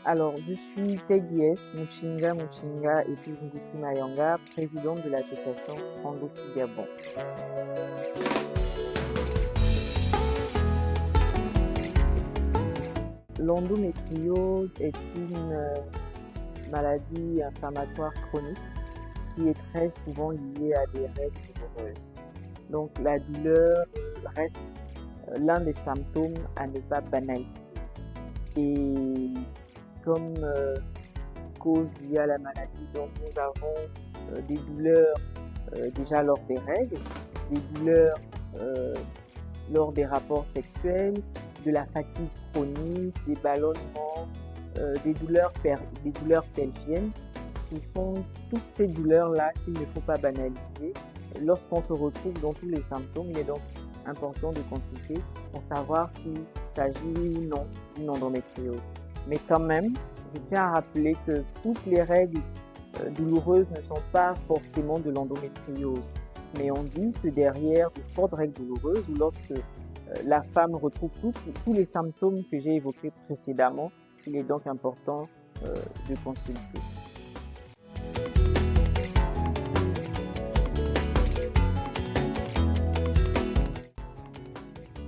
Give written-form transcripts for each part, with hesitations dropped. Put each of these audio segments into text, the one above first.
Alors, je suis Tegies Muchinga et Tuzungusi Mayanga, présidente de l'association Angofi Gabon. L'endométriose est une maladie inflammatoire chronique qui est très souvent liée à des règles douloureuses. Donc, la douleur reste l'un des symptômes à ne pas banaliser. Et comme cause liée à la maladie, donc nous avons des douleurs déjà lors des règles, des douleurs lors des rapports sexuels, de la fatigue chronique, des ballonnements, des douleurs pelviennes. Ce sont toutes ces douleurs-là qu'il ne faut pas banaliser. Lorsqu'on se retrouve dans tous les symptômes, il est donc important de consulter pour savoir s'il s'agit ou non d'une endométriose. Mais quand même, je tiens à rappeler que toutes les règles douloureuses ne sont pas forcément de l'endométriose. Mais on dit que derrière de fortes règles douloureuses, ou lorsque la femme retrouve tous les symptômes que j'ai évoqués précédemment, il est donc important de consulter.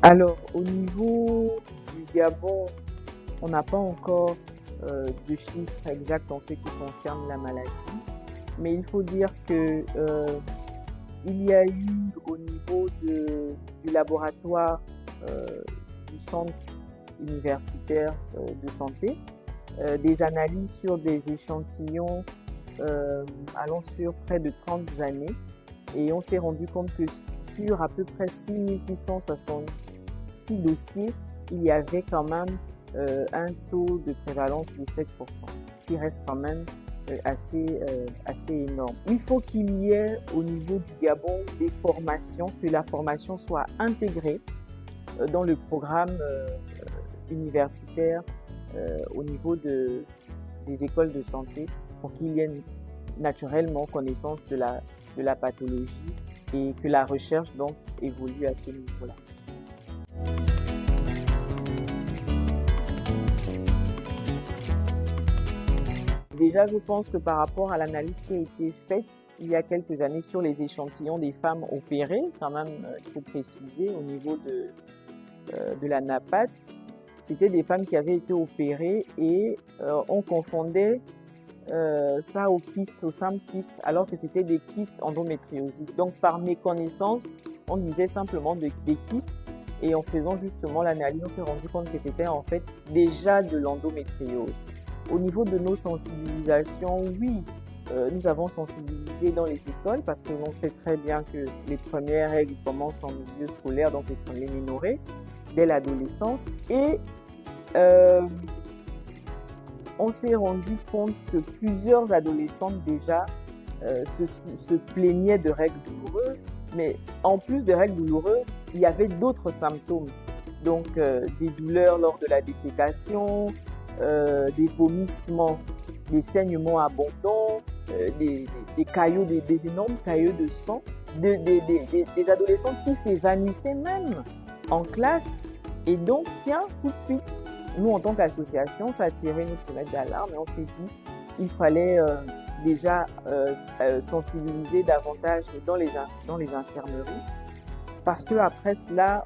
Alors, au niveau du Gabon, on n'a pas encore de chiffres exacts en ce qui concerne la maladie, mais il faut dire que il y a eu au niveau du laboratoire du centre universitaire de santé des analyses sur des échantillons allant sur près de 30 années, et on s'est rendu compte que sur à peu près 6666 dossiers, il y avait quand même un taux de prévalence de 7%, qui reste quand même assez énorme. Il faut qu'il y ait au niveau du Gabon des formations, que la formation soit intégrée dans le programme universitaire au niveau des écoles de santé, pour qu'il y ait naturellement connaissance de la pathologie et que la recherche donc évolue à ce niveau-là. Déjà, je pense que par rapport à l'analyse qui a été faite il y a quelques années sur les échantillons des femmes opérées, quand même, il faut préciser au niveau de la NAPAT, c'était des femmes qui avaient été opérées et on confondait ça aux kystes, aux simples kystes, alors que c'était des kystes endométriosiques. Donc, par méconnaissance, on disait simplement des kystes, et en faisant justement l'analyse, on s'est rendu compte que c'était en fait déjà de l'endométriose. Au niveau de nos sensibilisations, oui, nous avons sensibilisé dans les écoles parce que l'on sait très bien que les premières règles commencent en milieu scolaire, donc les ménorrhées, dès l'adolescence. Et on s'est rendu compte que plusieurs adolescentes déjà se plaignaient de règles douloureuses, mais en plus de règles douloureuses, il y avait d'autres symptômes. Donc des douleurs lors de la défécation, des vomissements, des saignements abondants, des énormes caillots de sang, des adolescents qui s'évanouissaient même en classe. Et donc, tiens, tout de suite, nous, en tant qu'association, ça a tiré notre sonnette d'alarme et on s'est dit il fallait déjà sensibiliser davantage dans les infirmeries, parce que après cela,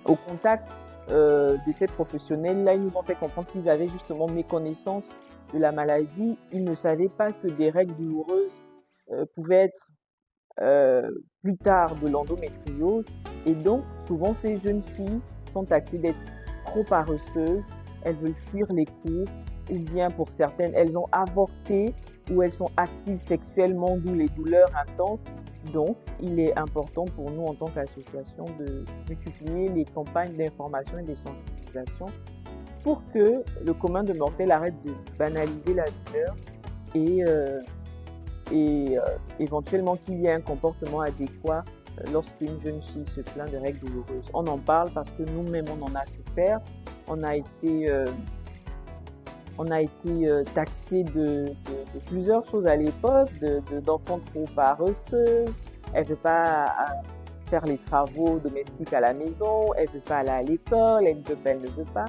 au contact de ces professionnels-là, ils nous ont fait comprendre qu'ils avaient justement méconnaissance de la maladie. Ils ne savaient pas que des règles douloureuses pouvaient être plus tard de l'endométriose. Et donc, souvent, ces jeunes filles sont taxées d'être trop paresseuses, elles veulent fuir les cours, ou bien pour certaines, elles ont avorté ou elles sont actives sexuellement, d'où les douleurs intenses. Donc, il est important pour nous en tant qu'association de multiplier les campagnes d'information et de sensibilisation pour que le commun des mortels arrête de banaliser la douleur et éventuellement qu'il y ait un comportement adéquat lorsqu'une jeune fille se plaint de règles douloureuses. On en parle parce que nous-mêmes, on en a souffert. On a été taxé de plusieurs choses à l'époque, d'enfants trop paresseux. Elle ne veut pas faire les travaux domestiques à la maison, elle ne veut pas aller à l'école, elle ne veut pas.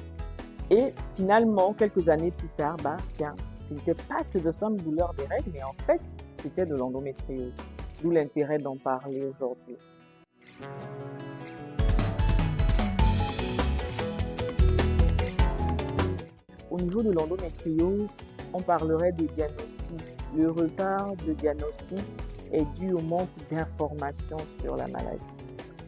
Et finalement, quelques années plus tard, tiens, ce n'était pas que de simples douleurs des règles, mais en fait, c'était de l'endométriose. D'où l'intérêt d'en parler aujourd'hui. Au niveau de l'endométriose, on parlerait de diagnostic. Le retard de diagnostic est dû au manque d'informations sur la maladie.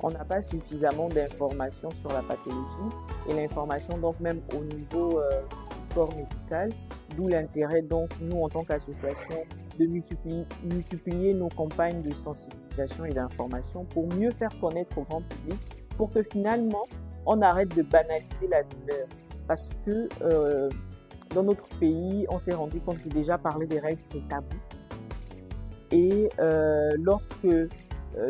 On n'a pas suffisamment d'informations sur la pathologie et l'information donc même au niveau du corps médical, d'où l'intérêt donc nous en tant qu'association de multiplier nos campagnes de sensibilisation et d'information pour mieux faire connaître au grand public, pour que finalement on arrête de banaliser la douleur. Parce que dans notre pays, on s'est rendu compte que déjà parler des règles, c'est tabou. Et lorsque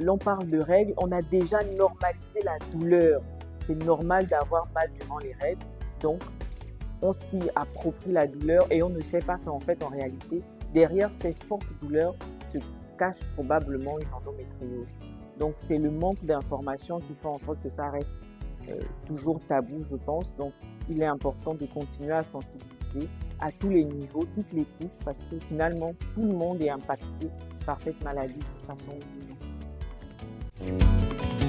l'on parle de règles, on a déjà normalisé la douleur. C'est normal d'avoir mal durant les règles. Donc, on s'y approprie la douleur et on ne sait pas qu'en fait, en réalité, derrière ces fortes douleurs se cache probablement une endométriose. Donc, c'est le manque d'informations qui fait en sorte que ça reste toujours tabou, je pense. Donc, il est important de continuer à sensibiliser à tous les niveaux, toutes les couches, parce que finalement, tout le monde est impacté par cette maladie de façon ou d'une autre.